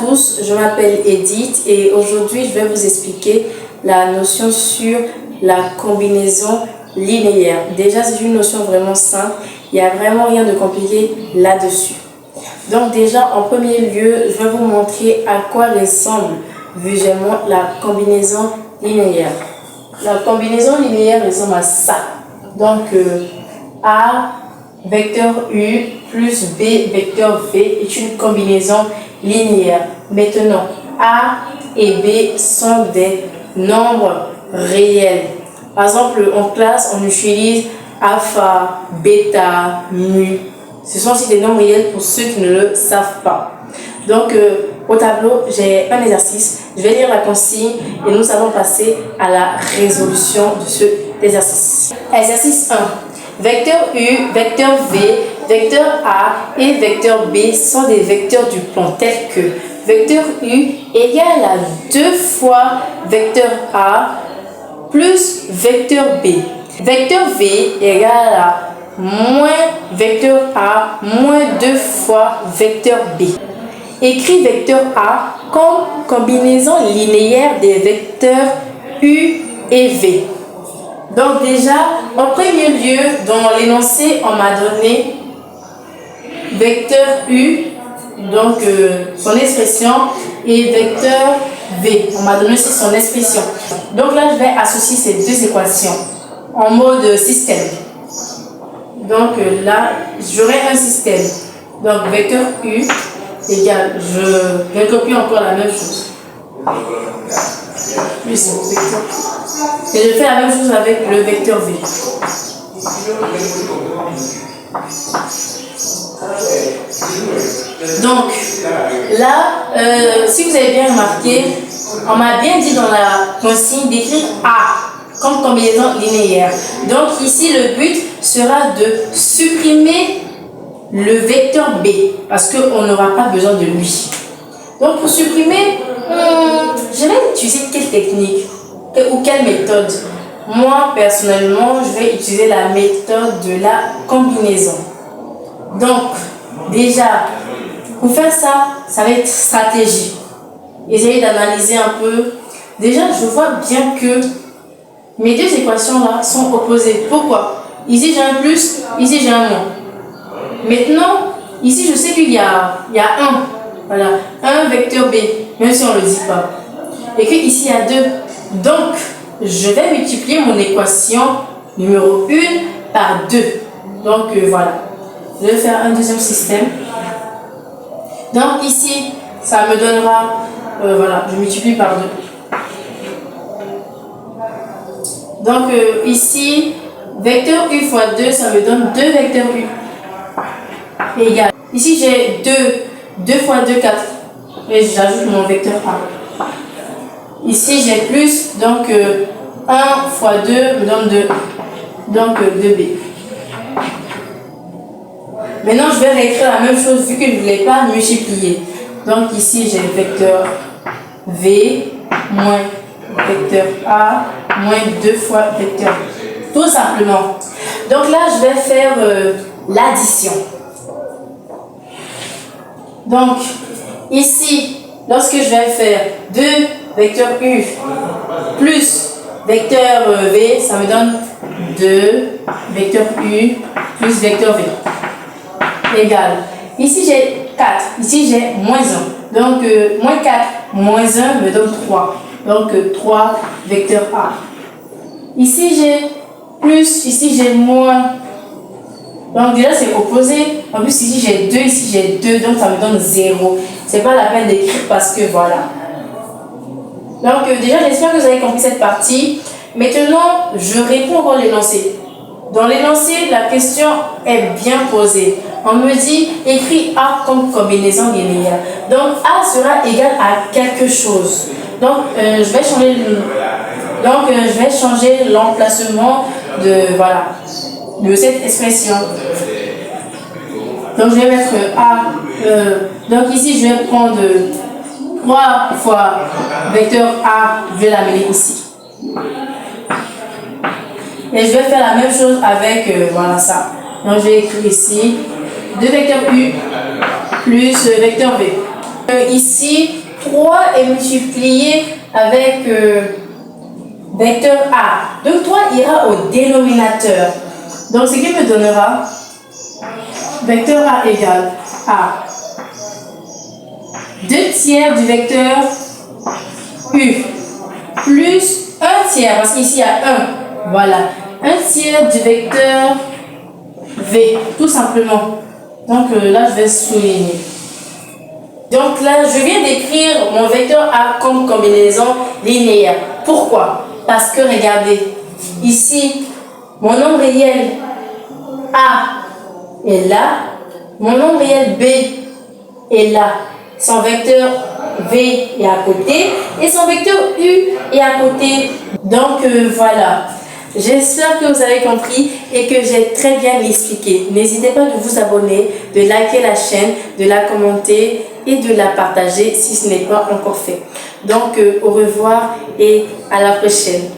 tous, je m'appelle Edith et aujourd'hui je vais vous expliquer la notion sur la combinaison linéaire. Déjà c'est une notion vraiment simple, il n'y a vraiment rien de compliqué là-dessus. Donc déjà en premier lieu, je vais vous montrer à quoi ressemble visuellement la combinaison linéaire. La combinaison linéaire ressemble à ça. Donc A vecteur U plus B vecteur V est une combinaison linéaire. Maintenant, A et B sont des nombres réels. Par exemple, en classe, on utilise alpha, bêta, mu. Ce sont aussi des nombres réels pour ceux qui ne le savent pas. Donc, au tableau, j'ai un exercice. Je vais lire la consigne et nous allons passer à la résolution de cet exercice. Exercice 1. Vecteur U, vecteur V, vecteur A et vecteur B sont des vecteurs du plan tels que vecteur U égale à 2 fois vecteur A plus vecteur B. Vecteur V égale à moins vecteur A moins 2 fois vecteur B. Écris vecteur A comme combinaison linéaire des vecteurs U et V. Donc déjà, en premier lieu, dans l'énoncé, on m'a donné vecteur U, donc son expression, et vecteur V. On m'a donné aussi son expression. Donc là, je vais associer ces deux équations en mode système. Donc là, j'aurai un système. Donc vecteur U égale, je vais copier encore la même chose. Plus vecteur. Et je fais la même chose avec le vecteur V. Donc, là, si vous avez bien remarqué, on m'a bien dit dans la consigne d'écrire A comme combinaison linéaire. Donc, ici, le but sera de supprimer le vecteur B parce qu'on n'aura pas besoin de lui. Donc, pour supprimer, je vais utiliser quelle technique ou quelle méthode? Moi, personnellement, je vais utiliser la méthode de la combinaison. Donc, déjà, pour faire ça, ça va être stratégie. Essayez d'analyser un peu. Déjà, je vois bien que mes deux équations-là sont opposées. Pourquoi? Ici, j'ai un plus, ici, j'ai un moins. Maintenant, ici, je sais qu'il y a un. Voilà, un vecteur B, même si on ne le dit pas. Et qu'ici, il y a 2. Donc, je vais multiplier mon équation numéro 1 par 2. Donc, voilà. Je vais faire un deuxième système. Donc, ici, ça me donnera... voilà, je multiplie par 2. Donc, ici, vecteur U fois 2, ça me donne 2 vecteurs U. Égal. Ici, j'ai 2 fois 2, 4. Et j'ajoute mon vecteur A. Ici, j'ai plus, donc 1 fois 2 me donne 2. Donc 2B. Maintenant, je vais réécrire la même chose vu que je ne voulais pas multiplier. Donc ici, j'ai le vecteur V moins vecteur A moins 2 fois vecteur B. Tout simplement. Donc là, je vais faire l'addition. Donc, ici, lorsque je vais faire 2 vecteurs U plus vecteur V, ça me donne 2 vecteurs U plus vecteur V. Égal. Ici, j'ai 4. Ici, j'ai moins 1. Donc, moins 4 moins 1 me donne 3. Donc, 3 vecteurs A. Ici, j'ai plus. Ici, j'ai moins. Donc, déjà, c'est opposé. En plus, ici, j'ai 2. Ici, j'ai 2. Donc, ça me donne 0. C'est pas la peine d'écrire parce que voilà. Donc, déjà, j'espère que vous avez compris cette partie. Maintenant, je réponds dans l'énoncé. Dans l'énoncé, la question est bien posée. On me dit, écris A comme combinaison linéaire. Donc, A sera égal à quelque chose. Donc, je vais changer l'emplacement de cette expression. Donc, je vais mettre A. Donc, ici, je vais prendre 3 fois vecteur A, je vais l'amener ici. Et je vais faire la même chose avec voilà ça. Donc je vais écrire ici 2 vecteurs U plus vecteur V. Ici, 3 est multiplié avec vecteur A. Donc 3 ira au dénominateur. Donc ce qui me donnera vecteur A égale A. 2 tiers du vecteur U plus 1 tiers, parce qu'ici il y a 1. Voilà. 1 tiers du vecteur V, tout simplement. Donc là, je vais souligner. Donc là, je viens d'écrire mon vecteur A comme combinaison linéaire. Pourquoi? Parce que regardez, ici, mon nombre réel A est là, mon nombre réel B est là. Son vecteur V est à côté et son vecteur U est à côté. Donc voilà. J'espère que vous avez compris et que j'ai très bien expliqué. N'hésitez pas de vous abonner, de liker la chaîne, de la commenter et de la partager si ce n'est pas encore fait. Donc au revoir et à la prochaine.